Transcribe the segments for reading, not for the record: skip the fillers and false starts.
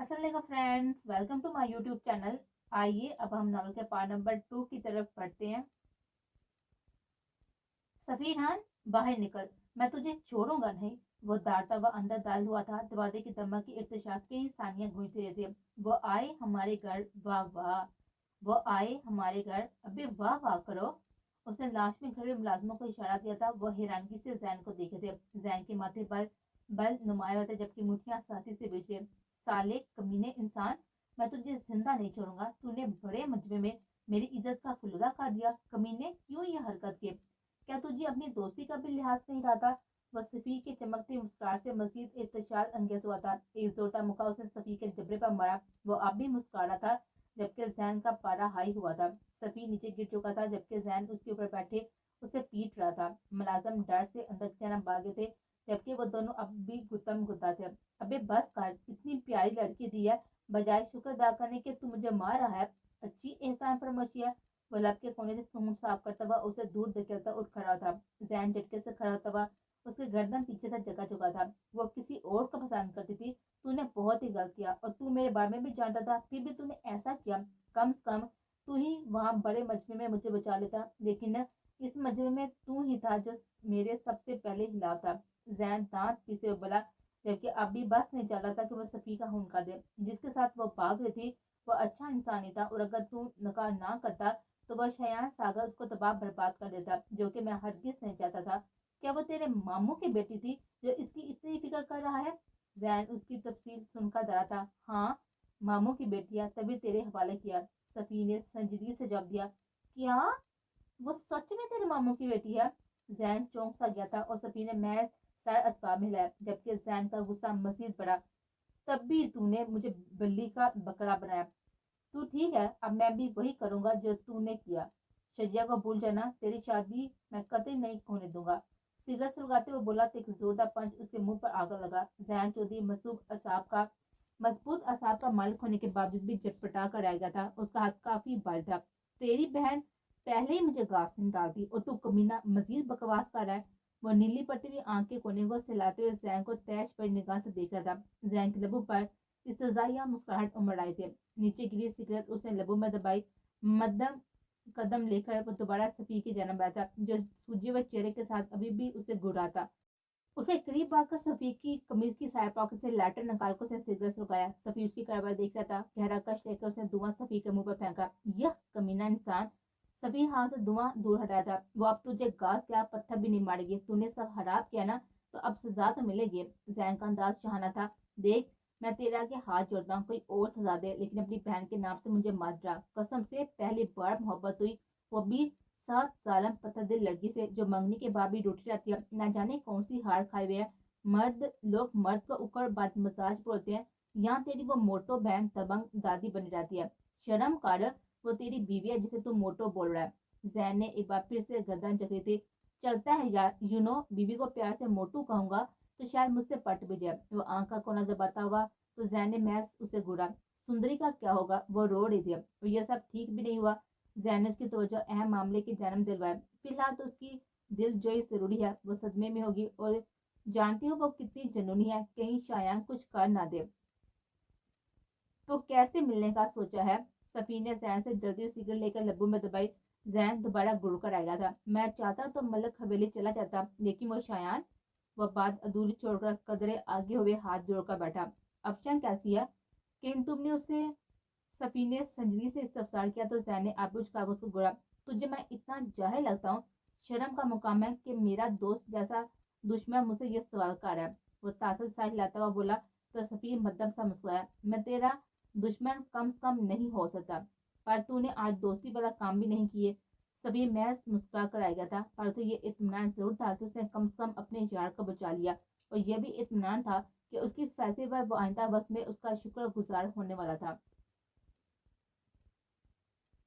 अस्सलाम friends, welcome to my YouTube channel. आइए अब हम नावल के पार्ट नंबर 2 की तरफ बढ़ते हैं। सफीनान, बाहर निकल, मैं तुझे छोड़ूंगा नहीं। वो दारता हुआ अंदर दाल हुआ था। दरवाजे की दमा की इर्तिशाद के ही सानियां गूंजती रही थी। वो आए हमारे घर, वाह वाह। वो आए हमारे घर, अबे वाह वाह करो। उसने लाश में खड़े मुलाजमों को इशारा दिया था। वो हैरानगी से जैन को देखे थे। जैन के माथे बल बल नुमाया हुए थे, जबकि मुठियां साथी से बिछे। साले कमीने इंसान, मैं तुझे जिंदा नहीं छोड़ूंगा। तूने बड़े मजमे में मेरी इज्जत का फलूदा कर दिया। कमीने, क्यों ये हरकत की? क्या तुझे अपनी दोस्ती का भी लिहाज नहीं रहा था? वह सफी के चमकती मुस्कुराहट से मजीद इर्तिशाल अंगेज हुआ था। एक जोरदार मुक्का उसने सफी के जबड़े पर मारा। वो अब भी मुस्कुरा रहा था, जबकि जैन का पारा हाई हुआ था। सफी नीचे गिर चुका था, जबकि जैन उसके ऊपर बैठे उसे पीट रहा था। मुलाजम डर से अंदर की तरफ भागे थे, जबकि वो दोनों अब भी गुत्तम गुत्ता थे। अबे बस कर, इतनी प्यारी लड़की दी है, बजाय शुक्र अदा करने के तू मुझे मार रहा है। अच्छी एहसान फरमोशी है। वो लब के कोने से मुंह साफ करता हुआ उसे दूर धकेलता उठ खड़ा था। जैन झटके से खड़ा होता हुआ उसके गर्दन पीछे से जका चुका था। वो किसी और को पसंद करती थी। तूने बहुत ही गलत किया, और तू मेरे बारे में भी जानता था, फिर भी तूने ऐसा किया। कम से कम तू ही वहां बड़े मजमे में मुझे बचा लेता, लेकिन इस मजमे में तू ही था जो मेरे सबसे पहले हिला था। जैन दांत पीसे हुए बोला, जबकि अब भी बस नहीं चल रहा था कि वो सफी का खून कर दे। जिसके साथ वो भाग रही थी वो अच्छा इंसान ही था, और अगर तू नकार ना करता तो वह शयान सागर उसको तबाह बर्बाद कर देता, जो कि मैं हरगिज नहीं चाहता था। क्या वो तेरे मामू की बेटी थी जो इसकी इतनी फिक्र कर रहा है? जैन उसकी तफसील सुनकर डरा था। हाँ, मामू की बेटी है, तभी तेरे हवाले किया। सफी ने संजीदगी से जवाब दिया। क्या वो सच में तेरे मामू की बेटी है? जैन चौंक सा गया था, और सफी ने मैं सर असबाब में हिलाया, जबकि जैन का गुस्सा मजीद बढ़ा। तब भी तूने मुझे बिल्ली का बकरा बनाया। तू ठीक है, अब मैं भी वही करूंगा जो तूने किया। शजिया को भूल जाना, तेरी शादी मैं कतई नहीं होने दूंगा। सिगरेट सुलगाते हुए बोला तो एक जोरदार पंच उसके मुंह पर आकर लगा। जैन चौधरी मजबूत असाब का मालिक होने के बावजूद भी झटपटा कर आ गया था। उसका हाथ काफी भारी था। तेरी बहन पहले ही मुझे घास में डाल दी, और तू कमीना मजीद बकवास कर रहा है। वो नीली पड़ती हुई आंखें कोने को सिलाते हुए जैन को तैश पर निगाह से देख रहा था। जैन के लबों पर इस्तजाइया मुस्कुराहट उमड़ आई थी। नीचे गिरी सिगरेट उसने लबों में दबाई। मध्यम कदम लेकर वो दोबारा सफी की जन्म बैठा, जो सूजे हुए चेहरे के साथ अभी भी उसे घूरा था। उसे करीब आकर सफी की कमीज की साइड पॉकेट से लाइटर निकाल कर उसने सिगरेट सुलगाया। सफी उसकी कार्रवाई देख रहा था। गहरा कश लेकर उसने धुआं सफी के मुंह पर फेंका। यह कमीना इंसान! सफी हाथ से धुआं दूर हटाया था। वो अब तुझे घास या पत्थर भी नहीं मारेगी। तूने सब हराब किया ना, तो अब सजा तो मिलेगी। जैन का अंदाज शहाना था। देख, मैं तेरे आगे हाथ जोड़ता हूँ, कोई और सजा दे, लेकिन अपनी बहन के नाम से मुझे मत डरा। कसम से, पहली बार मोहब्बत हुई, वो भी 7 सालन पत्थर दिल लड़की से, जो मंगनी के बाद भी रोटी रहती है। ना जाने कौन सी हार खाए हुए है। मर्द को उकड़ बात मजाज बोलते हैं। यहाँ तेरी वो मोटो बहन दबंग दादी बनी रहती है। शर्म कर, वो तेरी बीवी है जिसे तू मोटो बोल रहा है। जैन ने एक बार फिर से गर्दन जकड़ी थी। चलता है यार, बीवी को प्यार से मोटू कहूंगा तो शायद मुझसे पट भी जाए। वो आंख का कोना दबाता हुआ तो जैन ने महज उसे घूरा। सुंदरी का क्या होगा? वो रो रही थी। और यह सब ठीक भी नहीं हुआ। जैन ने उसकी तवज्जो अहम मामले की जन्म दिलवाया। फिलहाल तो उसकी दिल जोई जरूरी है। वो सदमे में होगी, और जानती हो वो कितनी जनूनी है, कहीं शायान कुछ कर ना दे। तो कैसे मिलने का सोचा है? सफी ने जैन से जल्दी सिगरेट लेकर लब्बू में दबाई। जैन दोबारा गुड़ कर आ गया था। मैं चाहता तो मलक हवेली चला जाता, लेकिन वो शायान। वह बात अधूरी छोड़कर कदरे आगे हुए हाथ जोड़कर बैठा। अफशान कैसी है? कहीं तुमने उसे? सफी ने संजीदगी से इस्तफसार किया तो जैन ने आप उस कागज को गोड़ा। तुझे मैं इतना जाहिल लगता हूँ? शर्म का मुकाम है कि मेरा दोस्त जैसा दुश्मन मुझसे ये सवाल कर रहा है। वो ताकत सा हिलाता हुआ बोला। तो सफी मध्यम सा मुस्कुराया। मैं तेरा दुश्मन कम से कम नहीं हो सकता, पर तूने आज दोस्ती वाला काम भी नहीं किए। सभी महज मुस्कुरा कर आ गया था, पर तो ये इत्मीनान जरूर था कि उसने कम से कम अपने यार को बचा लिया, और यह भी इत्मीनान था कि उसकी इस फैसले पर वो आइंदा वक्त में उसका शुक्र गुजार होने वाला था।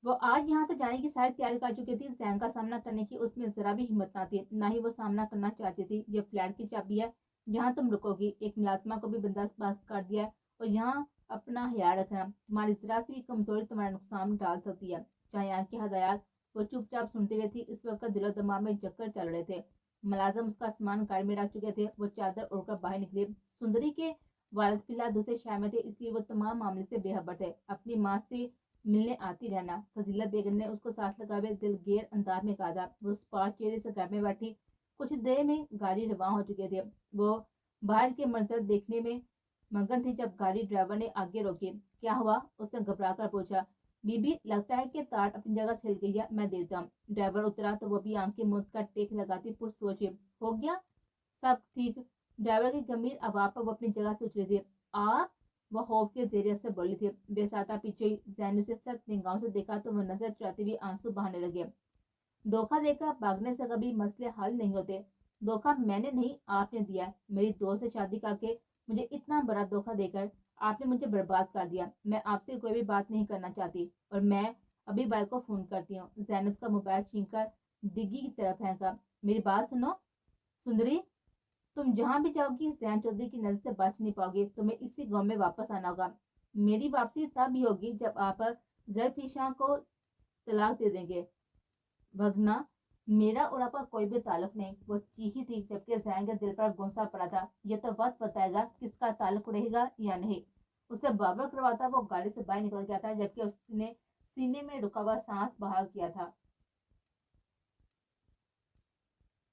वो आज यहाँ तक जाने की सारी तैयारी कर चुकी थी। जैन का सामना करने की उसमें जरा भी हिम्मत ना थी, ना ही वो सामना करना चाहती थी। ये फ्लैट की चाबी है, यहाँ तुम रुकोगी। एक मुलाजमा को भी बंदोबस्त कर दिया है, और यहाँ अपना ख्याल रखना। तुम्हारी जरा सी भी कमजोरी तुम्हारा नुकसान डाल सकती है। चाहे यहाँ की हदायत वो चुपचाप सुनती रही थी। इस वक्त दिलो दिमाग में चक्कर चल रहे थे। मुलाजम उसका सामान गाड़ी में रख चुके थे। वो चादर ओढ़कर बाहर निकले। सुंदरी के वालिद फिलहाल दूसरे शहर में थे, इसलिए वो तमाम मामले से बेखबर थे। अपनी माँ से मिलने आती रहना। फजीलत बेगम ने उसको साथ लगाए दिलगेर अंदाज में कहा था। वो स्पार्क चेहरे से घर में बैठी। कुछ देर में गाड़ी रवाना हो चुकी थी। वो बाहर के मंजर देखने में मगन थी जब गाड़ी ड्राइवर ने आगे रोकी। क्या हुआ? उसने घबरा कर पूछा। बीबी, लगता है कि तार अपनी जगह से हिल गई है, मैं देता हूँ। ड्राइवर उतरा तो वो भी आंखें मूंद कर टेक लगाती पुरसोचे। हो गया सब ठीक? ड्राइवर की गंभीर आवाज पर वो अपनी जगह से उछली थी। आप? वह खौफ के जरिए से बोली थी। बेसाता पीछे जैन से सख्त निगाहों से देखा तो वह नजर चुराते हुए आंसू बहाने लगे। धोखा देकर भागने से कभी मसले हल नहीं होते। धोखा मैंने नहीं, आपने दिया। मेरी दोस्त से शादी करके मुझे इतना बड़ा धोखा देकर आपने मुझे बर्बाद कर दिया। मैं आपसे कोई भी बात नहीं करना चाहती और मैं अभी भाई को फोन करती हूँ। जैनस का मोबाइल छीनकर दिग्गी की तरफ फेंका। मेरी बात सुनो सुंदरी, तुम जहां भी जाओगी जैन चौधरी की नजर से बच नहीं पाओगी। तुम्हें इसी गांव में वापस आना होगा। मेरी वापसी तब भी होगी जब आप जरफिशा को तलाक दे देंगे। भगना, मेरा और आपका कोई भी ताल्लुक नहीं। वो चीखी थी जबकि जैन के दिल पर गुस्सा पड़ा था। यह तो वक्त बताएगा किसका ताल्लुक रहेगा या नहीं। उसे बाबर करवाता वो गाड़ी से बाहर निकल गया था जबकि उसने सीने में रुका हुआ सांस बहाल किया था।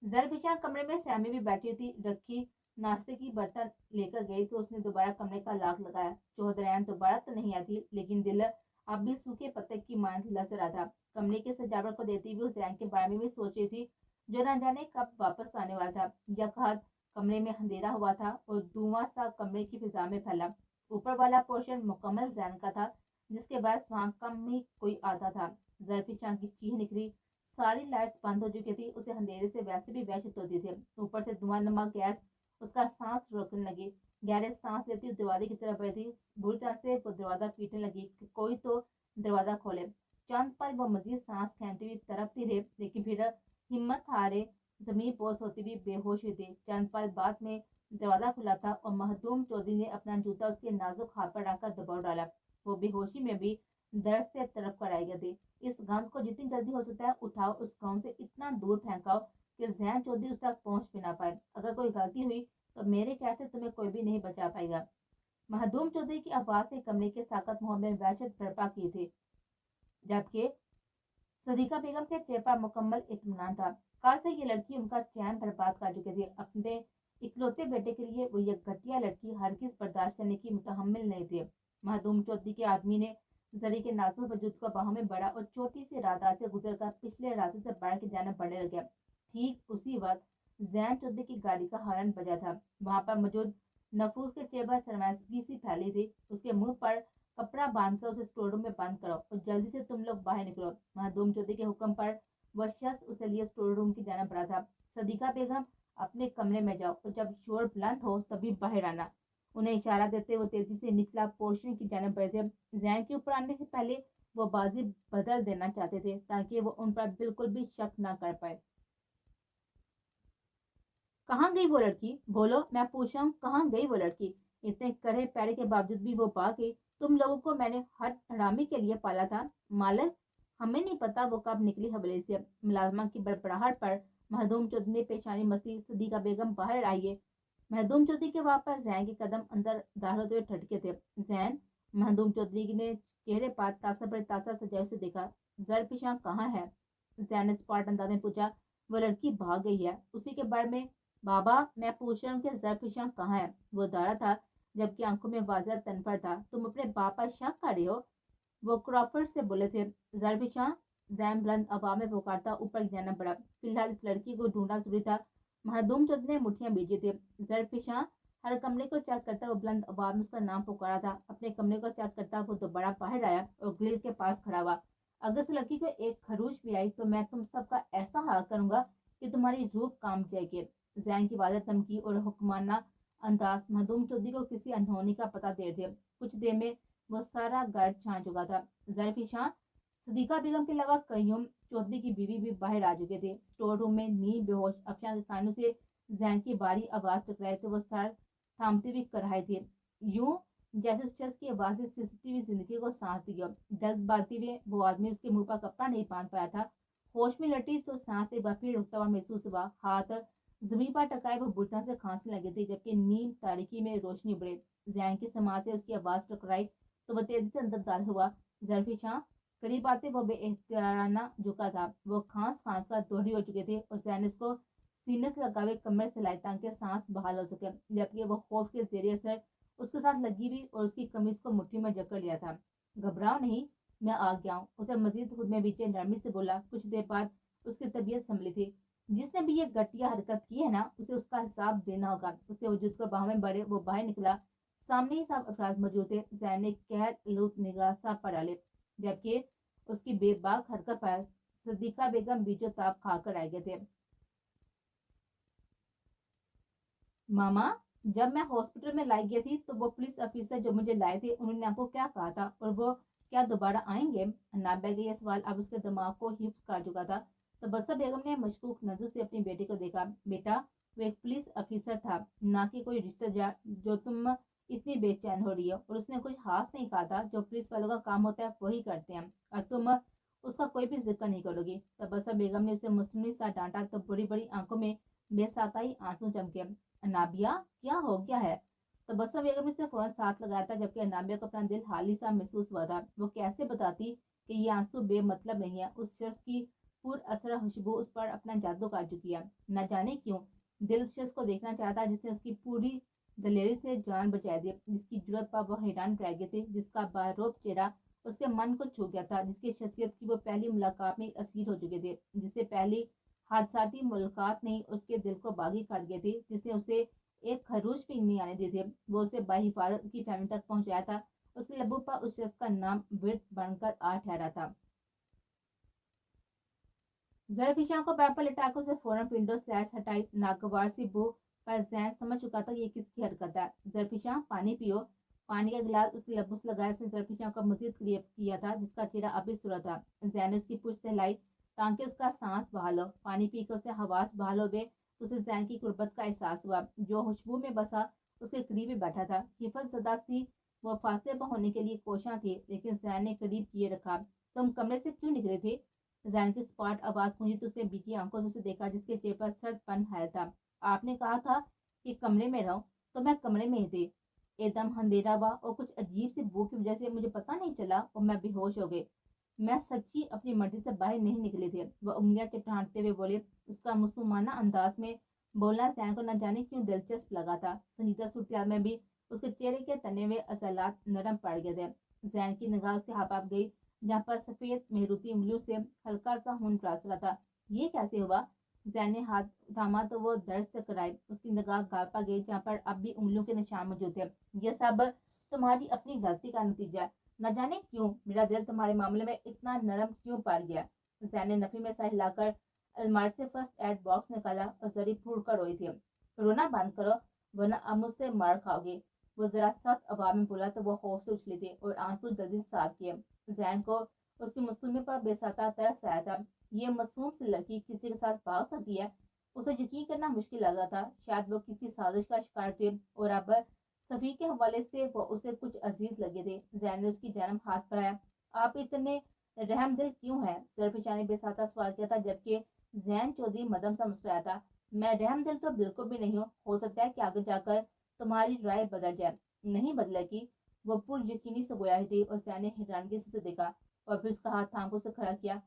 जरफिशा कमरे में सैमी भी बैठी थी। रखी नाश्ते की बर्तन लेकर गई तो उसने दोबारा कमरे का लॉक लगाया। चौधरायन दोबारा तो नहीं आती, लेकिन दिल अब भी सूखे पत्ते की मांझ लस रहा था। कमरे के सजावट को देती हुई उस रैंक के बारे में भी सोच रही थी जो न जाने कब वापस आने वाला था। यकहद कमरे में अंधेरा हुआ था और धुआं सा कमरे की फिजा में फैला। ऊपर वाला पोर्शन मुकम्मल जैन का था, जिसके बाद वहां कम ही कोई आता था। जरफिशा की चीख निकली। सारी लाइट्स बंद हो चुकी थी। उसे अंधेरे से वैसे भी वहशत होती थी। ऊपर से धुआं नमक गैस उसका सांस रोकने लगी। गहरे सांस लेती हुई दरवाजे की तरफ बढ़ी। बुरी तरह से वो दरवाजा पीटने लगी कि कोई तो दरवाजा खोले। चंद पल वो मजीद सांस खींचती हुई तड़पती रही, लेकिन फिर हिम्मत हारे जमीन पोस होती हुई बेहोश हुई थी। चंद पल बाद में दरवाजा खुला था और महदूम चौधरी ने अपना जूता उसके नाजुक हाथ पर रखकर दबाव डाला। वो बेहोशी में भी दर्द से तड़प कर आई थी। इस गंद को जितनी जल्दी हो सकता है उठाओ, उस गांव से इतना दूर फेंकाओ कि जैन चौधरी उस तक पहुंच भी ना पाए। अगर कोई गलती हुई तो मेरे ख्याल से तुम्हें कोई भी नहीं बचा पाएगा। महदूम चौधरी की आवाज ने कमरे के साकत माहौल में वहशत बर्पा की थी, जबकि सदीका बेगम के चेहरे पर मुकम्मल इत्मीनान था। कल से ये लड़की उनका चैन बर्बाद कर चुकी थी। अपने इकलौते बेटे के लिए वो ये घटिया लड़की हरगिज बर्दाश्त करने की मुतहम्मिल नहीं थी। महदूम चौधरी के आदमी ने जरी के नाजुक वजूद को बाहों में बड़ा और छोटी सी राहदार से गुजर कर पिछले रास्ते से बढ़ के जाना बढ़ने लगा। ठीक उसी वक्त जैन चौधरी की गाड़ी का हॉर्न बजा था। वहां पर मौजूद नफूस के चेहरे पर शर्मिंदगी सी फैली थी। उसके मुंह पर कपड़ा बांधकर उसे स्टोर रूम में बंद करो और जल्दी से तुम लोग बाहर निकलो। महदूम चौधरी के हुक्म पर वह शख्स उसे लिए स्टोर रूम की जाना पड़ा था। सदीका बेगम, अपने कमरे में जाओ और जब शोर बुलंद हो तभी बाहर आना। उन्हें इशारा देते वो तेजी से निचला पोर्शन की जाने बढ़े थे। जैन के ऊपर आने से पहले वो बाजी बदल देना चाहते थे ताकि वो उन पर बिल्कुल भी शक ना कर पाए। कहाँ गई वो लड़की? बोलो, मैं पूछ रहा हूँ, कहाँ गई वो लड़की? इतने कड़े पैरे के बावजूद भी वो भाग गई। तुम लोगों को मैंने हर हरामी के लिए पाला था मालिक। हमें नहीं पता वो कब निकली हवेली से। मुलाजमा की बड़बड़ाहट पर महदूम चौधरी ने पेशानी मसी। सदीका बेगम बाहर आइए। महदूम चौधरी के वापस जैन के कदम अंदर दाखिल होते हुए ठटके थे। जैन, महदूम चौधरी ने चेहरे पर तासा पर तासा सजाए से देखा। जरफिशा कहाँ है? जैन ने स्पॉट अंदाज में पूछा। वो लड़की भाग गई है। उसी के बारे में बाबा, मैं पूछ रहा हूँ कि जरफिशा कहाँ है? वो दारा था जबकि आंखों में वाज़ह तनफर था। तुम अपने बाप पर शक कर रहे हो? वो क्रॉफर्ड से बोले थे। जरफिशा, जैन बुलंद आवाज में पुकारता ऊपर जाना पड़ा। फिलहाल इस लड़की को ढूंढना जरूरी था। महदूम चौधरी ने मुठ्ठियां बीजी थी। जरफिशा, हर कमरे को चेक करता वो बुलंद आवाज में उसका नाम पुकारा था। अपने कमरे को चेक करता वो दोबारा बाहर आया और ग्रिल के पास खड़ा हुआ। अगर इस लड़की को एक खरूश भी आई तो मैं तुम सबका ऐसा हाल करूंगा कि तुम्हारी रूह काम जाएगी। जैन की वादा धमकी और हुक्माना अंदाज महदूम चौधरी को किसी अनहोनी का पता दे थे। कुछ देर में वो सारा घर छान चुका था। जरफिशा, सदीका बेगम के अलावा कयूम चौधरी की बीवी भी बाहर आ चुके थे। स्टोर रूम में नींद बेहोश अफशान के कानों से जैन की बारी आवाज टकराई तो वो सर थामते हुए कराए थे, यूं जैसे उस शख्स की आवाज से सिसकती हुई जिंदगी को सांस दी हो। जल्दबाजी में वो आदमी उसके मुंह पर कपड़ा नहीं बांध पाया था। होश में लटी तो सांस एक बार फिर रुकता हुआ महसूस हुआ। हाथ जमीन पर टकाए वो बुरी तरह से खांसने लगे थे जबकि नीम तारीकी में रोशनी बढ़े। जैन की समाज से उसकी आवाज़ टकराई तो वो तेजी से अंदर दाखिल हुआ। ज़रफ़ी शाह करीब आते वो बेइख्तियाराना झुका था। वो खांस खांस कर दोहरी हो चुके थे और जैन ने उसको सीने से लगा हुए कमर से लाई ताकि सांस बहाल हो सके, जबकि वो खौफ के जेर असर उसके साथ लगी हुई और उसकी कमीज को मुट्ठी में जकड़ लिया था। घबराओ नहीं, मैं आ गया हूँ, उसे मजीद खुद में बीचे नरमी से बोला। कुछ देर बाद उसकी तबीयत संभली थी। जिसने भी ये घटिया हरकत की है ना, उसे उसका हिसाब देना होगा। उसके वजूद को बाहों में बड़े वो बाहर निकला। सामने ही सब अफराद मौजूद थे। जैन ने कहर लूट निगाह सा पड़ा ले, जबकि उसकी बेबाक हरकत पर सदीका बेगम बीचों ताप खाकर आ गए थे। मामा, जब मैं हॉस्पिटल में लाई गई थी तो वो पुलिस ऑफिसर जो मुझे लाए थे उन्होंने आपको क्या कहा था, और वो क्या दोबारा आएंगे? नाबिया का ये सवाल अब उसके दिमाग को हिफ्स कर चुका था। तो बसा बेगम ने मशकूक नजर से अपनी बेटी को देखा। बेटा, वो एक पुलिस ऑफिसर था, ना कि कोई रिश्तेदार जो तुम इतनी बेचैन हो रही हो। और उसने कुछ खास नहीं कहा था, जो पुलिस वालों का काम होता है वही करते हैं, और तुम उसका कोई भी जिक्र नहीं करोगी। तबस्सुम बेगम ने उसे मुस्लिम सा डांटा तो बड़ी बड़ी आंखों में बेसाताई आंसू चमके। अनाबिया, क्या हो गया है? तबस्सुम बेगम ने उसे फौरन साथ लगाया था, जबकि अनाबिया को अपना दिल हाली सा महसूस हुआ था। वो कैसे बताती कि ये आंसू बेमतलब नहीं है? उस शख्स की पुर असर खुशबू उस पर अपना जादू कर चुकी है। न जाने क्यों दिल उस शख्स को देखना चाहता, जिसने उसकी पूरी दलेरी से जान बचा दी, जिसकी जरूरत पर वो हैरान रह गए थे, जिसका बारोब चेहरा उसके मन को छू गया था, जिसकी शख्सियत की वो पहली मुलाकात में असीर हो चुके थे, जिससे पहली हादसाती मुलाकात ने उसके दिल को बागी कर गए थे, जिसने उसे एक खरोश भी नहीं आने दिए थे। वो उसे बाहिफाजत उसकी फैमिली तक पहुंचाया था। उसके लबों पर उस शख्स का नाम विरद बनकर आ ठहरा था। जरफिशा को पैर पर लिटाकर उसे फौरन विंडो स्लैट्स हटाई। नागवार सी बू पर जैन समझ चुका था कि ये किसकी हरकत है। जरफिशा, पानी पियो। पानी का गिलास उसके लबों से लगाया। उसने जरफिशा को मजीद करीब किया था, जिसका चेहरा अभी सुरा था। जैन ने उसकी पूछ हिलाई ताकि उसका सांस बहाल हो। पानी पीकर उसे हवास बहाल हो गए। उसे जैन की गुर्बत का एहसास हुआ, जो खुशबू में बसा उसके करीब ही बैठा था। हिफत ज़दा सी वो फासले पर होने के लिए कोशां थी, लेकिन जैन ने करीब किए रखा। तुम कमरे से क्यों निकले थे? जैन की स्पॉट आवाज गूंजी तो उसने बीकी आंखों से उसे देखा, जिसके चेहरे पर सर्दपन हायल था। आपने कहा था कि कमरे में रहो, तो मैं कमरे में ही थी। एकदम अंधेरा हुआ और कुछ अजीब सी बू की वजह से मुझे पता नहीं चला और मैं बेहोश हो गई। मैं सच्ची अपनी मर्जी से बाहर नहीं निकले थे, वह उंगलियां टिपटाते हुए बोले। उसका मुसलमाना अंदाज में बोलना जैन को न जाने क्यों दिलचस्प लगा था। संजीदा सूरत में भी उसके चेहरे के तने हुए असलात नरम पड़ गए थे। जैन की निगाह उसके हाथ गई, जहाँ पर सफेद मेहरूती उंगलियों से हल्का सा खून रास रहा था। ये कैसे हुआ? जैन ने हाथ थामा तो वो दर्द से कराई। उसकी निगाह गाल पर गई, जहाँ पर अब भी उंगलियों के निशान मौजूद थे। ये सब तुम्हारी अपनी गलती का नतीजा है। न जाने क्यों मेरा दिल तुम्हारे मामले में इतना नरम क्यों पड़ गया। जैन ने नफी में सर हिलाकर अलमारी से फर्स्ट एड बॉक्स निकाला और जरी फूट कर रोई थी। रोना बंद करो, वरना अब मुझसे मार खाओगे। वो जरा सख्त आवाज में बोला तो वो खौफ से उछली थी और आंसू जल्दी से साफ किए। जैन को उसकी मासूमी पर बेसाता तरस आया था। ये मासूम सी लड़की किसी के साथ भाग सकती है? उसे यकीन करना मुश्किल लग रहा था। शायद वो किसी साजिश का शिकार थे और अब सफी के हवाले से वो उसे कुछ अजीज लगे थे। जैन ने उसकी जानब हाथ बढ़ाया। आप इतने रहम दिल क्यों हैं? जरफिशा ने बेसाता सवाल किया था, जबकि जैन चौधरी मदम सा मुस्कुराया था। मैं रहम दिल तो बिल्कुल भी नहीं हूँ। हो सकता है कि आगे जाकर तुम्हारी राय बदल जाए। नहीं बदलेगी, वो पुर यकीनी से गोया थी। और जैन ने हैरानगी से उसे देखा और फिर उसका हाथ थाम उसे खड़ा किया।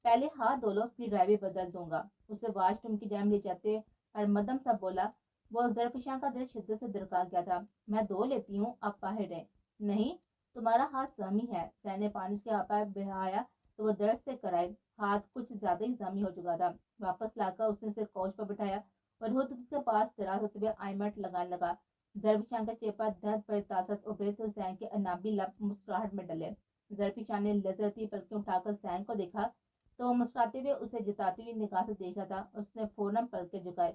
पहले हाथ धो लो, फिर राय भी बदल दूंगा। उसे वाशरूम की जानब ले जाते और मदम सा बोला। वो जरफिशा का दिल शिद्दत से दरका गया था। मैं धो लेती हूँ, आप बाहर रहें। नहीं, तुम्हारा हाथ जमी है। जैन ने पानी उसके हाथ पर बहाया तो वो दर्द से कराए। हाथ कुछ ज्यादा ही जमी हो चुका था। वापस लाकर उसने उसे कोच पर बिठाया और खुद उसके पास दराज होते हुए आईमट लगाने लगा। जरफिशा का चेहरा पर दर्द पर तासत उभरे तो जैन के अनाबी लब मुस्कुराहट में डले। जरफिशा ने लजरती पलकें उठाकर जैन को देखा तो मुस्कुराते हुए उसे जताती हुई निगाह से देखा था। उसने फौरन पलके झुकाए।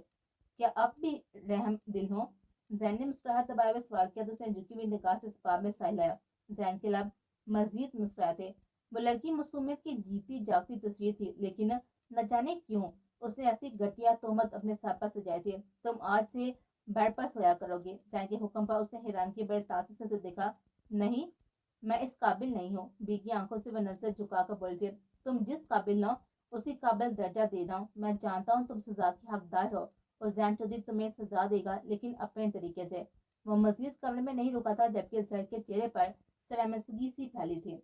क्या अब भी रहम दिल हो? जैन ने मुस्कुराहट दबाए हुए सवाल किया तो उसने झुकी हुई निगाह से इस बात में सहलाया। जैन के लब मजीद मुस्कुराए थे। वो लड़की मासूमियत की जीती जागती तस्वीर थी, लेकिन न जाने क्यों उसने ऐसी घटिया तोहमत अपने सर पर सजाए थे। तुम आज से बेड पर सोया करोगे। जैन के हुक्म पर उसने हैरान के बड़े तासुब से उसे देखा। नहीं, मैं इस काबिल नहीं हूँ। भीगी आंखों से वह नजर झुकाकर बोलती। तुम जिस काबिल हो उसी काबिल दर्जा दे रहा हूँ। मैं जानता हूँ तुम सजा की हकदार हो और जैन चौधरी तुम्हें सजा देगा, लेकिन अपने तरीके से। वो मजीद कमरे में नहीं रुका था, जबकि जहर के चेहरे पर शर्मिंदगी सी फैली थी।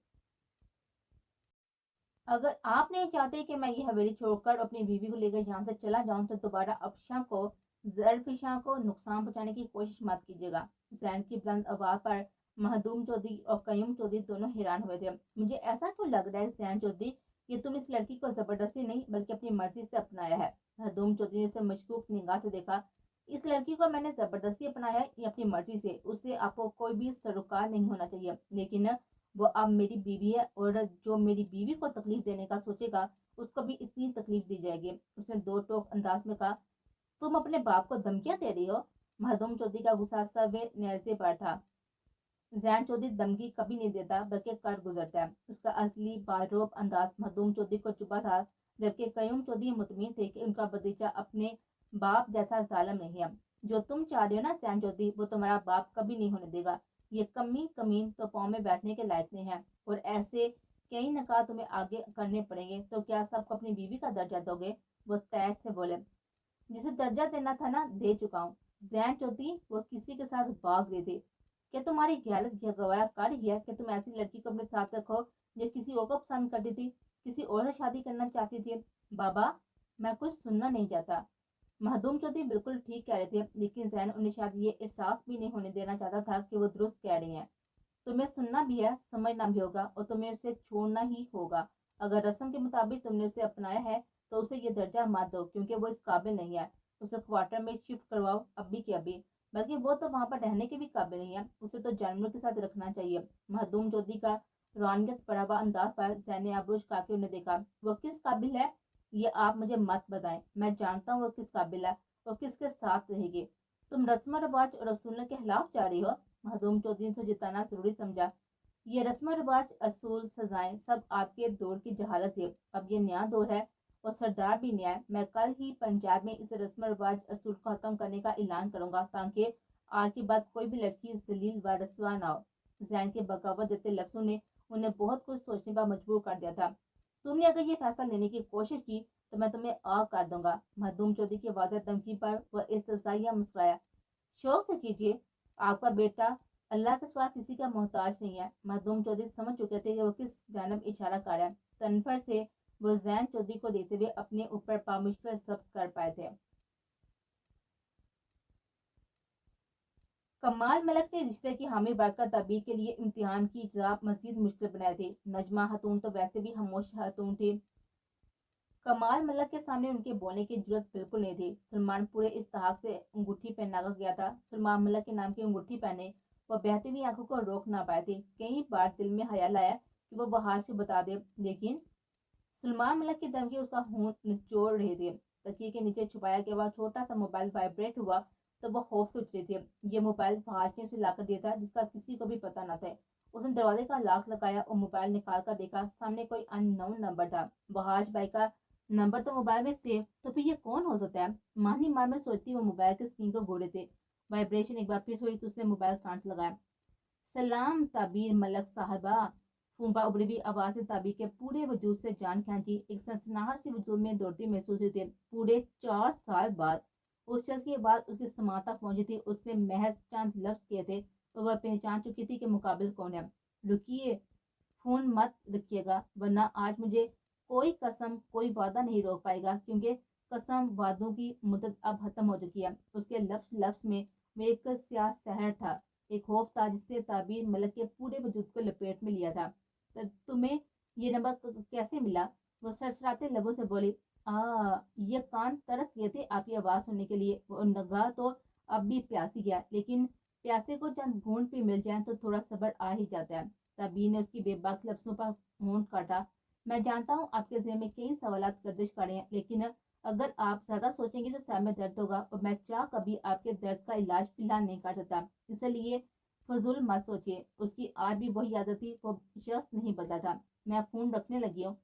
अगर आप नहीं चाहते कि मैं ये हवेली छोड़कर अपनी बीवी को लेकर यहाँ से चला जाऊं, तो दोबारा अफशां को जरफिशां को नुकसान पहुंचाने की कोशिश मत कीजिएगा। जैन की बुलंद आवाज पर महदूम चौधरी और कयूम चौधरी दोनों हैरान हुए थे। मुझे ऐसा क्यों लग रहा है जैन चौधरी कि तुम इस लड़की को जबरदस्ती नहीं बल्कि अपनी मर्जी से अपनाया है? महदूम चौधरी ने उसे मशकूक निगाह से देखा। इस लड़की को मैंने जबरदस्ती अपनाया है या अपनी मर्जी से, उससे आपको कोई भी सरोकार नहीं होना चाहिए, लेकिन वो अब मेरी बीवी है और जो मेरी बीवी को तकलीफ देने का सोचेगा उसको भी इतनी तकलीफ दी जाएगी। उसने दो टोक अंदाज में कहा, तुम अपने बाप को धमकियां दे रही हो? महदूम चौधरी का गुस्सा सवे नेज़े पर था। जैन चौधरी धमकी कभी नहीं देता बल्कि कर गुजरता है। उसका असली बारोब अंदाज महदूम चौधरी को चुभा था, जबकि कयूम चौधरी मुतमिन थे कि उनका भतीजा अपने बाप जैसा जालिम नहीं है। जो तुम चाह रहे हो ना जैन चौधरी, वो तुम्हारा बाप कभी नहीं होने देगा। ये कमीन तो पाँव में बैठने के लायक नहीं है, और ऐसे कई नकार तुम्हें आगे करने पड़ेंगे। तो क्या सबको अपनी बीवी का दर्जा दोगे? वो तैस से बोले, जिसे दर्जा देना था ना दे चुका हूँ। जैन चौधरी वो किसी के साथ भाग रही थी। क्या तुम्हारी गैरत यह गवारा कर गया कि तुम ऐसी लड़की को अपने साथ रखो जो किसी और को पसंद करती थी, किसी और से शादी करना चाहती थी? बाबा, मैं कुछ सुनना नहीं चाहता। महदूम चौधरी बिल्कुल ठीक कह रहे थे, लेकिन जैन उन्हें शायद ये एहसास भी नहीं होने देना चाहता था कि वो दुरुस्त कह रही हैं। तुम्हें सुनना भी है, समझना भी होगा, और तुम्हें उसे छोड़ना ही होगा। अगर रस्म के मुताबिक तुमने उसे अपनाया है तो उसे ये दर्जा मत दो, क्योंकि वो इस काबिल नहीं है। उसे क्वार्टर में शिफ्ट करवाओ अभी के अभी, बल्कि वो तो वहां पर रहने के भी काबिल नहीं है। उसे तो जानवरों के साथ रखना चाहिए। महदूम चौधरी का रौनियत पड़ा हुआ अंदाज पर जैन ने आबरूज काके उन्हें देखा। वो किस काबिल है ये आप मुझे मत बताएं, मैं जानता हूँ वो किस काबिल है, वो किसके साथ रहेगी। तुम रस्म रिवाज और रसूल के खिलाफ जा रही हो। महदूम चौधरी से जिताना जरूरी समझा। ये रस्म रिवाज, असूल, सजाएं सब आपके दौर की जहालत है। अब ये नया दौर है और सरदार भी नया है। मैं कल ही पंजाब में इस रस्म रिवाज असूल को खत्म करने का ऐलान करूंगा, ताकि आज के बाद कोई भी लड़की जलील व रसवा ना हो। जैन के बगावत देते लफ्जों ने उन्हें बहुत कुछ सोचने पर मजबूर कर दिया था। तुमने अगर ये फैसला लेने की कोशिश की तो मैं तुम्हें आग कर दूंगा। महदूम चौधरी की वाज़ेह धमकी पर वह इस्तज़ाइया मुस्कुराया। शौक से कीजिए, आपका बेटा अल्लाह के सिवा किसी का मोहताज नहीं है। महदूम चौधरी समझ चुके थे कि वो किस जानब इशारा कर रहा है। तनफर से वो जैन चौधरी को देते हुए अपने ऊपर पामुश्किल जब्त कर पाए थे। कमाल मलक ने रिश्ते की हामी बरकत तबीर के लिए इम्तिहान की राह मजीद मुश्किल बनाए थे। नजमा खातून तो वैसे भी खामोश खातून थी। कमाल मलक के सामने उनके बोलने की जरूरत बिल्कुल नहीं थी। सलमान पूरे इस्तेहाक से अंगूठी पहना गया था। सलमान मलक के नाम की अंगूठी पहने वह बहती हुई आंखों को रोक ना पाए थे। कई बार दिल में ख्याल आया कि वो बाहर से बता दे, लेकिन सलमान मलक की धमकी उसका खून निचोड़ रही थी। तकिए के नीचे छुपाया गया वह छोटा सा मोबाइल वाइब्रेट हुआ तो वह खौफ से उछली थी। ये मोबाइल फहाज ने उसे लाकर दिया था, जिसका किसी को भी पता न था। उसने दरवाजे का लॉक लगाया और मोबाइल निकाल कर देखा। सामने कोई अननोन नंबर था। वहाज भाई का नंबर तो मोबाइल में सेव, तो फिर ये कौन हो सकता है? मानी मार में सोचती वो मोबाइल की स्क्रीन को घूरे थे। वाइब्रेशन एक बार फिर हुई तो उसने मोबाइल कान से लगाया। सलाम ताबीर मलक साहबा। फूंपा उभरी हुई आवाज से ताबीर के पूरे वजूद से जान खींची। एक सनसनाहट सी वजूद में दौड़ती महसूस हुई थी। पूरे 4 साल बाद उस शख्स की बात उसकी समात तक पहुंची थी। उसने महज चंद लफ्ज किए थे तो वह पहचान चुकी थी कि मुकाबिल कौन है। रुकिए, फोन मत रखिएगा, वरना आज मुझे कोई कसम कोई वादा नहीं रोक पाएगा, क्योंकि कसम वादों की मुद्दत अब खत्म हो चुकी है। उसके लफ्ज लफ्ज में वो एक स्याह सहर था, एक खौफ था जिसने ताबीर मलक के पूरे वजूद को लपेट में लिया था। तुम्हें ये नंबर कैसे मिला? वो सरसराते लबों से बोली। ये कान तरस गए थे आपकी आवाज़ सुनने के लिए। वो नगाह तो अब भी प्यासी गया, लेकिन प्यासे को चंद घूंट भी मिल जाए तो थोड़ा सब्र आ ही जाता है। तबीर ने उसकी बेबाक लफ्ज़ों पर होंठ काटा। मैं जानता हूँ आपके ज़हन में कई सवालात गर्दिश कर रहे हैं, लेकिन अगर आप ज़्यादा सोचेंगे तो सर में दर्द होगा, और मैं चाह कभी आपके दर्द का इलाज फिलहाल नहीं कर सकता। इसलिए फजूल मत सोचिए। उसकी आज भी वही आदत थी, वो शख्स नहीं बदला था। मैं फ़ोन रखने लगी हूँ।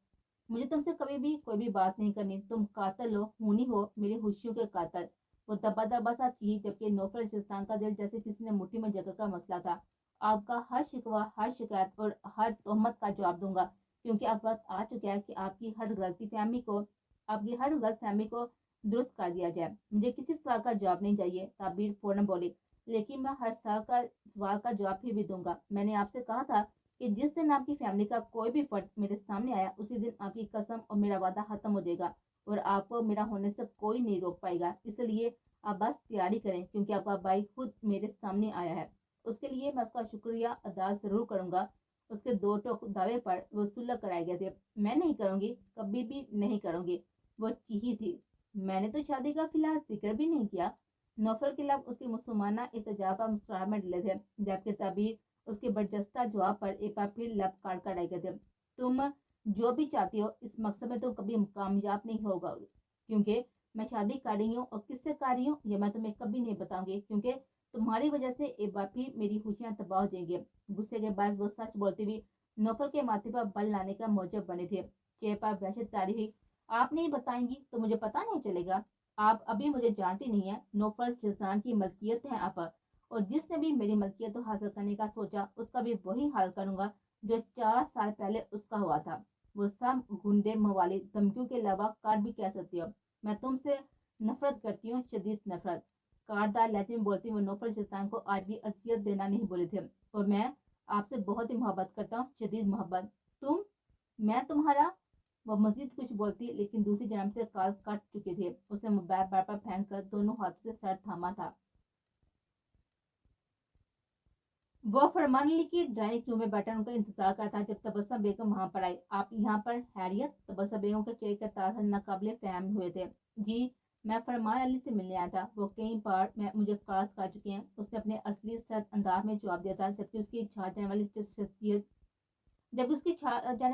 मुझे तुमसे कभी भी कोई भी बात नहीं करनी। तुम कातल हो, खूनी हो, मेरी खुशियों के कातल। वो दबा दबा सा चीख, जबकि नौफल जिस्तान का दिल जैसे किसी ने मुट्ठी में जगह का मसला था। आपका हर शिकवा, हर शिकायत और हर तोहमत का जवाब दूंगा, क्योंकि अब वक्त आ चुका है कि आपकी हर गलत फहमी को दुरुस्त कर दिया जाए। मुझे किसी सवाल का जवाब नहीं चाहिए। ताबीर फौरन बोली। लेकिन मैं हर सवाल का जवाब फिर भी दूंगा। मैंने आपसे कहा था कि जिस दिन आपकी फैमिली का कोई भी फर्द मेरे सामने आया उसी दिन आपकी कसम और मेरा वादा खत्म हो जाएगा और आपको मेरा होने से कोई नहीं रोक पाएगा। इसलिए आप बस तैयारी करें क्योंकि आपका भाई खुद मेरे सामने आया है। उसके लिए मैं उसका शुक्रिया अदा जरूर करूंगा। उसके दो टोक दावे पर वो सुलह कराए गए थे। मैं नहीं करूंगी, कभी भी नहीं करूंगी, वो चीही थी। मैंने तो शादी का फिलहाल जिक्र भी नहीं किया। नौफल के लब उसके मुसलमाना इतजा पर मुस्कुराहट में डले थे, जबकि तबीर उसके बर्जस्ता जवाब पर एक बार फिर लब काट कर रह गए थे। तुम जो भी चाहती हो इस मकसद में तुम कभी कामयाब नहीं होगा, क्योंकि मैं शादी कर रही हूँ और किससे कर रही हूँ ये मैं तुम्हें कभी नहीं बताऊंगी, क्योंकि तुम्हारी वजह से एक बार फिर मेरी खुशियां तबाह हो जाएंगी। गुस्से के बाद वो सच बोलती हुई नौफल के माथे पर बल लाने का मौजब बने थे। चेहरे पर बहशत तारी हुई। आप नहीं बताएंगी तो मुझे पता नहीं चलेगा। आप अभी मुझे जानती नहीं है। नौफल शिजदान की मलकियत है आप, और जिसने भी मेरी मलकियत हासिल करने का सोचा उसका भी वही हाल करूंगा जो 4 साल पहले उसका हुआ था। वो सब गुंडे मवाली धमकियों के अलावा कार भी कह सकती हो। मैं तुमसे नफरत करती हूँ, शदीद नफरत। कारदार लहजे में बोलती हुए नौफल शिस्तान को आज भी असियत देना नहीं बोले थे। और मैं आपसे बहुत ही मोहब्बत करता हूँ, शदीद मोहब्बत। मैं तुम्हारा। वह मजीद कुछ बोलती लेकिन दूसरी जन्म से काल कट चुके थे। उसने मोबाइल बार पर फेंक कर दोनों हाथों से सर थामा था। वह फरमान अली की ड्राइंग रूम में बैठा उनका इंतजार करता जब तबस्सुम बेगम वहां पर आई। आप यहाँ पर हैरियत? तबस्सुम बेगम के चेहरे के तार नाकाबिले फहम हुए थे। जी, मैं फरमान अली से मिलने आया था। वो कई बार मुझे कॉल्स कर चुके हैं। उसने अपने असली सख्त अंदाज में जवाब दिया था, जब उसकी छा जाने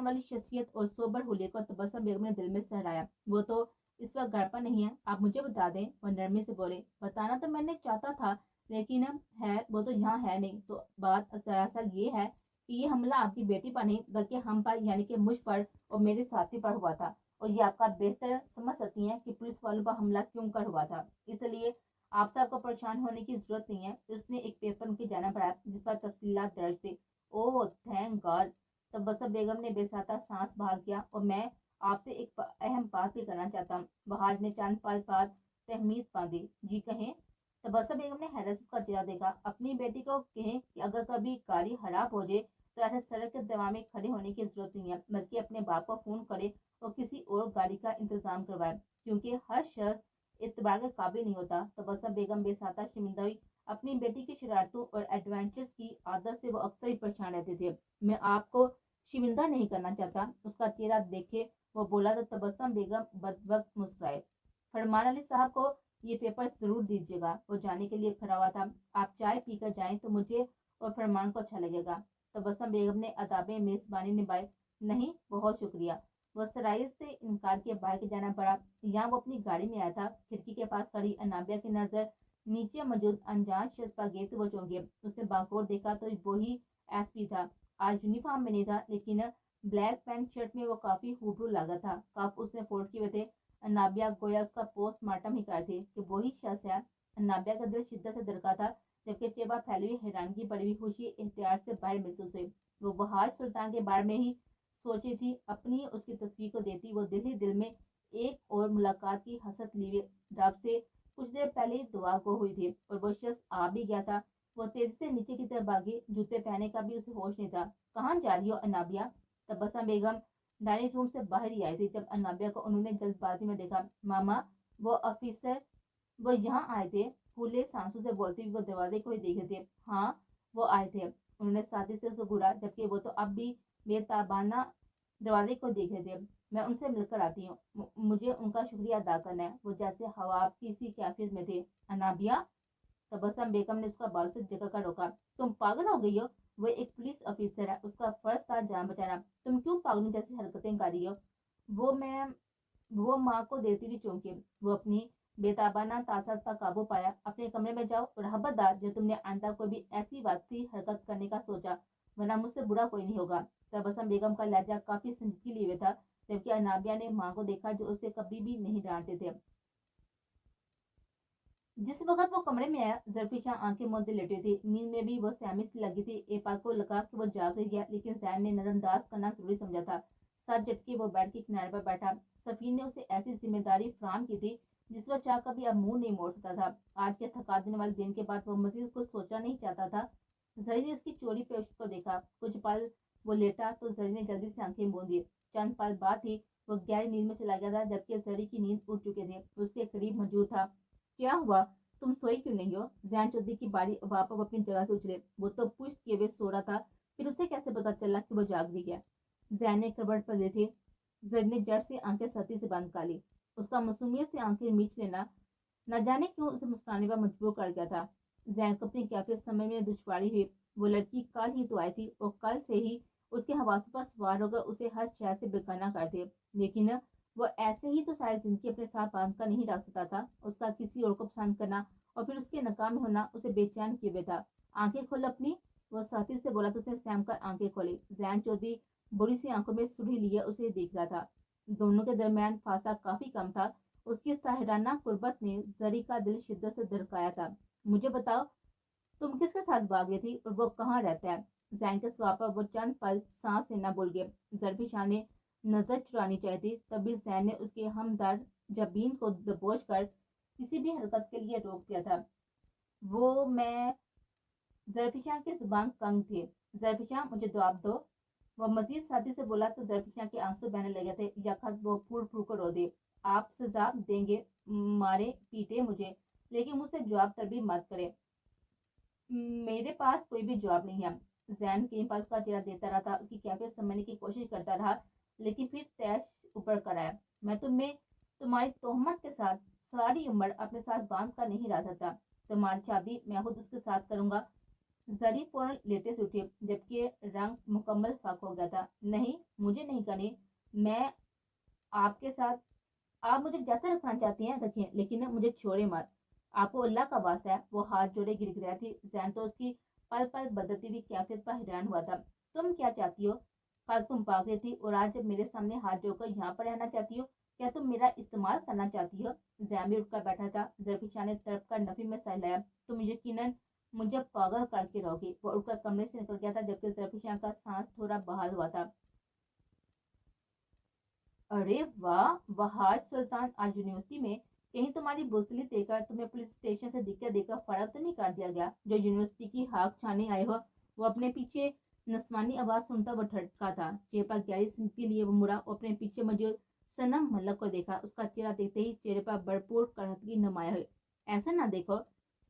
वाली शख्सियत और सोबर हुलिये को तबस्सुम बेगम ने दिल में सहराया। वो तो इस वक्त घर पर नहीं है, आप मुझे बता दें। वो नरमी से बोले। बताना तो मैंने चाहता था लेकिन है वो तो यहाँ है नहीं। तो बात दरअसल ये है कि ये हमला आपकी बेटी पर नहीं बल्कि हम पर यानी कि मुझ पर और मेरे साथी पर हुआ था। और ये आपका बेहतर समझ सकती हैं कि पुलिस वालों पर हमला क्यों कर हुआ था। इसलिए आप सबको परेशान होने की जरूरत नहीं है। उसने एक पेपर उनकी जाना पड़ा जिस पर तफसीलात दर्ज थी। Oh thank God. Tabassum Begum ने बेसाता सांस बाहर किया। और मैं आपसे एक अहम बात भी करना चाहता हूँ। बहार ने चंद पल बाद तहमीद बांधी। जी कहें। तबस्सुम बेगम ने हैरत से उसका चेहरा देखा। अपनी बेटी को कहें कि अगर कभी गाड़ी खराब हो जाए तो ऐसे सड़क के दरवा में खड़े होने की जरूरत नहीं है, बल्कि अपने बाप को फोन करे और किसी और गाड़ी का इंतजाम करवाए, क्योंकि हर शख्स इतबार के काबिल नहीं होता। तबस्सुम बेगम बेसाता शर्मिंदा हुई। अपनी बेटी की शरारतों और एडवेंचर्स की आदत से वो अक्सर ही परेशान रहते थे। मैं आपको शर्मिंदा नहीं करना चाहता। उसका चेहरा देखे वो बोला तो तबस्सुम बेगम बदबक मुस्कुराए। फरमान अली साहब को ये पेपर जरूर दीजिएगा। वो जाने के लिए खड़ा हुआ था। आप चाय पीकर जाएं तो मुझे और फरमान को अच्छा लगेगा। तबस्सुम बेगम ने अदाबे मेजबानी निभाई। नहीं, बहुत शुक्रिया। वो सराय से इनकार के बाहर के जाना पड़ा। यहाँ वो अपनी गाड़ी में आया था। खिड़की के पास खड़ी अनाबिया की नजर नीचे मौजूद अनजान शख्स पर गिरते वो चौंके। उसने बागौर देखा तो वही एसपी था। आज यूनिफॉर्म में नहीं था लेकिन ब्लैक पैंट शर्ट में वो काफी हुबरू लगा था। कफ उसने फोल्ड किए हुए थे। अनाबिया गोया उसका पोस्टमार्टम ही कर थी कि वही शख्स है। अनाबिया का दिल शिद्दत से धड़का था, जबकि चेहरा फैली हुई हैरानगी बड़ी हुई खुशी एहतियार से बाहर महसूस हुई। वो बहार सुल्तान के बारे में ही सोची थी। अपनी उसकी तस्वीर को देती वो दिल ही दिल में एक और मुलाकात की हसरत लिए रब से कुछ देर पहले ही दुआ गो हुई थी और वो शख्स आ भी गया था। वो तेजी से नीचे की तरफ भागी। जूते पहने का भी उसे होश नहीं था। कहाँ जा रही हो अनाबिया? तबस्सुम बेगम डाइनिंग रूम से बाहर ही आई थी जब अनाबिया को उन्होंने जल्दबाजी में देखा। मामा, वो ऑफिसर वो यहाँ आए थे। फूले सांसों से बोलती हुई वो दरवाजे को ही देख रहे थे। हाँ, वो आए थे। उन्होंने साथी से उसको घूरा, जबकि वो तो अब भी बेताबाना दरवाजे को देख रहे थे। मैं उनसे मिलकर आती हूँ। मुझे उनका शुक्रिया अदा करना है। वो जैसे हवा की सी कैफियत में थे। अनाबिया। तबस्सुम बेगम ने उसका बाल से जगह का रोका। तुम पागल हो गई हो? वो एक पुलिस ऑफिसर है, उसका फर्ज था जान बचाना। तुम क्यों पागलों जैसी हरकतें कर रही हो? वो मैं वो माँ को देती हुई चौंकी। वो अपनी बेताबाना तासत पर काबू पाया। अपने कमरे में जाओ और खबरदार जो तुमने आंदा कोई भी ऐसी वाकई हरकत करने का सोचा, वरना मुझसे बुरा कोई नहीं होगा। तबस्सुम बेगम का लहजा काफी संजीदगी लिए हुए था, जबकि अनाबिया ने माँ को देखा जो उसे कभी भी नहीं डांटते थे। जिस वक्त वो कमरे में आया, जरफीशा आंखें मूंदे लेटी थी। नींद में भी वो सहमी सी लगी थी। एपा को लगा कि वो जाग रही है, लेकिन जैन ने नजरअंदाज करना जरूरी समझा था। सर झटके वो बेड के किनारे पर बैठा। सफीर ने उसे ऐसी जिम्मेदारी फराम की थी जिस पर चाह कभी अब मुंह नहीं मोड़ सकता था। आज के थका देने वाले दिन के बाद वो मजीद कुछ सोचना नहीं चाहता था। जरी ने उसकी चोरी पे उसको देखा। कुछ पल वो लेटा तो जरी ने जल्दी से आंखें मूंदी। चंद पल बाद ही वो गहरी नींद में चला गया था, जबकि जरी की नींद उड़ चुके थे। उसके करीब मौजूद था। क्या हुआ, तुम सोई क्यों नहीं हो? जैन चौधरी की बारी वापस अपनी जगह से उछले। वो तो पुष्ट किए हुए सो रहा था, फिर उसे कैसे पता चला कि वो जाग भी गया? जैन ने करवट बदली थी। जरी ने जड़ से आंखें सती से बंद कर ली। उसका मासूमियत से आंखें मीच लेना न जाने क्यों उसे मुस्कुराने पर मजबूर कर गया था। जैन को अपनी कैफियत समझ में दुश्वारी हुई। वो लड़की कल ही तो आई थी और कल से ही उसके हवासों पर सवार होकर उसे हर शय से बेगाना कर दे। लेकिन वो ऐसे ही तो सारी जिंदगी अपने साथ बांध कर नहीं रख सकता था। उसका किसी और को पसंद करना और फिर उसके नाकाम होना उसे बेचैन किए हुए था। आंखें खोल अपनी, वो साथी से बोला तो उसने सहम कर आंखें खोली। जैन चौधरी बुरी सी आंखों में सुर्खी लिए उसे देख रहा था। दोनों के दरमियान फासला काफी कम था। उसकी ताहिराना कुर्बत ने जरी का दिल शिद्दत से धड़काया था। मुझे बताओ, तुम किसके साथ भागी थी और वो कहाँ रहता है? जैन के सवाल पर वो चंद पल सांस लेना भूल गए। जरफी शाह ने नजर चुरानी चाहिए थी, तभी जैन ने उसके हमदर्द जबीन को दबोच कर किसी भी हरकत के लिए रोक दिया था। वो मैं जरफिशा की जुबान तंग थी। जरफिशा, मुझे जवाब दो। वो मजीद साथी से बोला तो जरफिशा के आंसू बहने लगे थे। यखत वो फूल फूल कर रो दी। आप सजा देंगे, मारे पीटे मुझे, लेकिन मुझसे जवाब तभी मत करे। मेरे पास कोई भी जवाब नहीं है। जैन के पास का चेहरा देता रहा था। उसकी कैफियत समझने की कोशिश करता रहा, लेकिन फिर तैश ऊपर कर आया। मैं तुम्हें तुम्हारी तोहमत के साथ सारी उम्र अपने साथ बांध कर नहीं रह सकता। तुम्हारी शादी मैं खुद उसके साथ करूंगा। जरी फौरन लेटे से उठी, जबकि रंग मुकम्मल फाक हो गया था। नहीं, मुझे नहीं करनी। मैं आपके साथ, आप मुझे जैसा रखना चाहती हैं रखिए, लेकिन मुझे छोड़े मत। आपको अल्लाह का वास्ता है। वो हाथ जोड़े गिड़गिड़ाई थी। जैन तो उसकी पल पल बदलती हुई कैफियत पर हैरान हुआ था। तुम क्या चाहती हो? कल तुम भाग रही थी और आज जब मेरे सामने हाथ जोड़कर यहाँ पर रहना चाहती हो? क्या तुम मेरा इस्तेमाल करना चाहती हो? जैन भी उठकर बैठा था। जरफिशा ने तड़प कर नफी में सहलाया। तुम यकीनन मुझे पागल करके रहोगी। वो उठकर कमरे से निकल गया था, जबकि जरफिशा का सांस थोड़ा बहाल हुआ था। अरे वाह, वहाज सुल्तान आज यूनिवर्सिटी में, कहीं तुम्हारी बुजदिली देखकर तुम्हें पुलिस स्टेशन से दिक्कत देकर फर्क तो नहीं कर दिया गया? जो यूनिवर्सिटी की हाक छाने आए हो। वो अपने पीछे नस्वानी आवाज सुनता वो ठटका था। चेहरे पर गहरी स्मृति लिए वो मुड़ा और अपने पीछे मौजूद सनम मल्लक को देखा। उसका चेहरा देखते ही चेहरे पर भरपूर करहतगी नुमाया हुई। ऐसा ना देखो,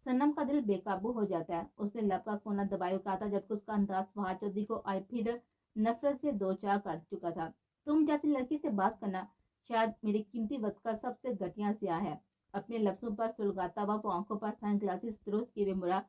सनम का दिल बेकाबू हो जाता है। उसने लब का कोना दबाए कहा था, जबकि उसका अंदाज फहाद चौधरी को आई फिर नफरत से दो चार कर चुका था। तुम जैसी लड़की से बात करना शायद मेरी कीमती वक्त का सबसे घटिया सियाह है। अपने लफ्जों पर सुलगाता हुआ वो आंखों पर सन ग्लासेस दुरुस्त किए हुए मुड़ा।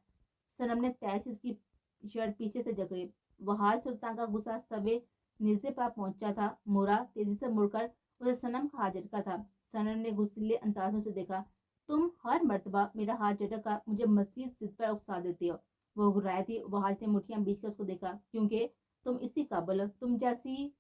सनम ने तैश उसकी शर्ट पीछे से जकड़ी। वहाज सुल्तान का गुस्सा सवे निजे पर पहुंचा था। मुड़ा तेजी से मुड़कर उसे सनम का हाथ झटका था। सनम ने गुस्सीले अंदाज में उसे देखा। तुम हर मर्तबा मेरा हाथ झटक कर मुझे मजीद जिद पर उकसा देती हो। वो घुराई थी। वहाज ने मुठियां बीच कर उसको देखा। क्योंकि तुम इसी काबिल हो। तुम जैसी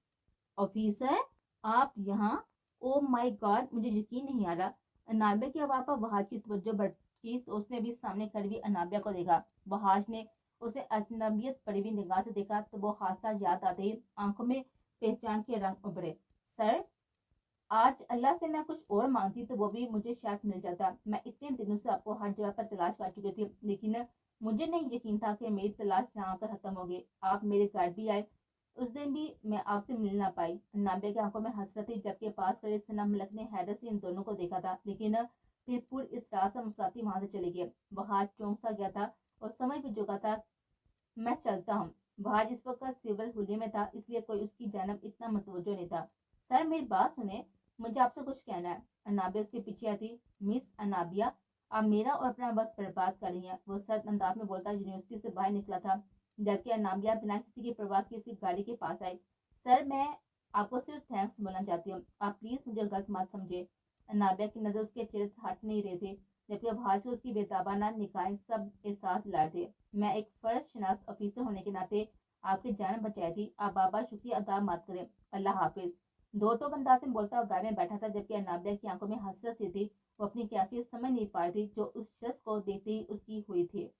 ऑफिसर आप यहाँ? ओ माय गॉड, मुझे यकीन नहीं आ रहा। अनामिया की आवाज पर वहाज की तवज्जो भटकी तो उसने भी सामने खड़ी हुई अनामिया को देखा। वहाज ने उसे अजनबियत पड़ी हुई निगाह से देखा तो वो हादसा याद आते ही आंखों में पहचान के रंग उभरे। सर, आज अल्लाह से मैं कुछ और मांगती तो वो भी मुझे शायद मिल जाता। मैं इतने दिनों से आपको हर जगह पर तलाश कर चुकी थी, लेकिन मुझे नहीं यकीन था कि मेरी तलाश यहाँ कर खत्म होगी। आप मेरे घर भी आए, उस दिन भी मैं आपसे मिल ना पाई। नाबिया की आंखों में हसरत थी, जबकि पास खड़े सनम मलक ने हैरत से इन दोनों को देखा था, लेकिन फिर पूरी इस रात से मुस्कुराती वहां से चली गई। वहां चौंक सा गया था और समझ भी चुका था। मैं चलता हूँ। वहां इस वक्त सिविल हुलिये में था, इसलिए कोई उसकी जानब इतना मतवज्जो नहीं था। सर, मेरी बात सुने, मुझे आपसे कुछ कहना है। अनाबिया उसके पीछे आती। मिस अनाबिया, आप मेरा और अपना वक्त बर्बाद कर रही हैं। वो सर्द अंदाज में बोलता यूनिवर्सिटी से बाहर निकला था, जबकि अनाबिया बिना किसी की परवाह की उसकी गाड़ी के पास आई। सर, मैं आपको सिर्फ थैंक्स बोलना चाहती हूँ। आप प्लीज मुझे गलत मत समझे। अनाबिया की नजर उसके चेहरे से हट नहीं रहे थे, जबकि भाज से उसकी बेताबाना निकाय सब एक साथ लड़ थे। मैं एक फर्ज शनास ऑफिसर होने के नाते आपकी जान बचाई थी। आप बाबा शुक्रिया अदा मत करें। अल्लाह हाफिज। दो टोक अंदाज में बोलता हुआ गाय में बैठा था, जबकि अनाबिया की आंखों में हसरत सी थी। वो अपनी कैफियत समझ नहीं पा रही थी जो उस शख्स को देखते ही उसकी हुई थी।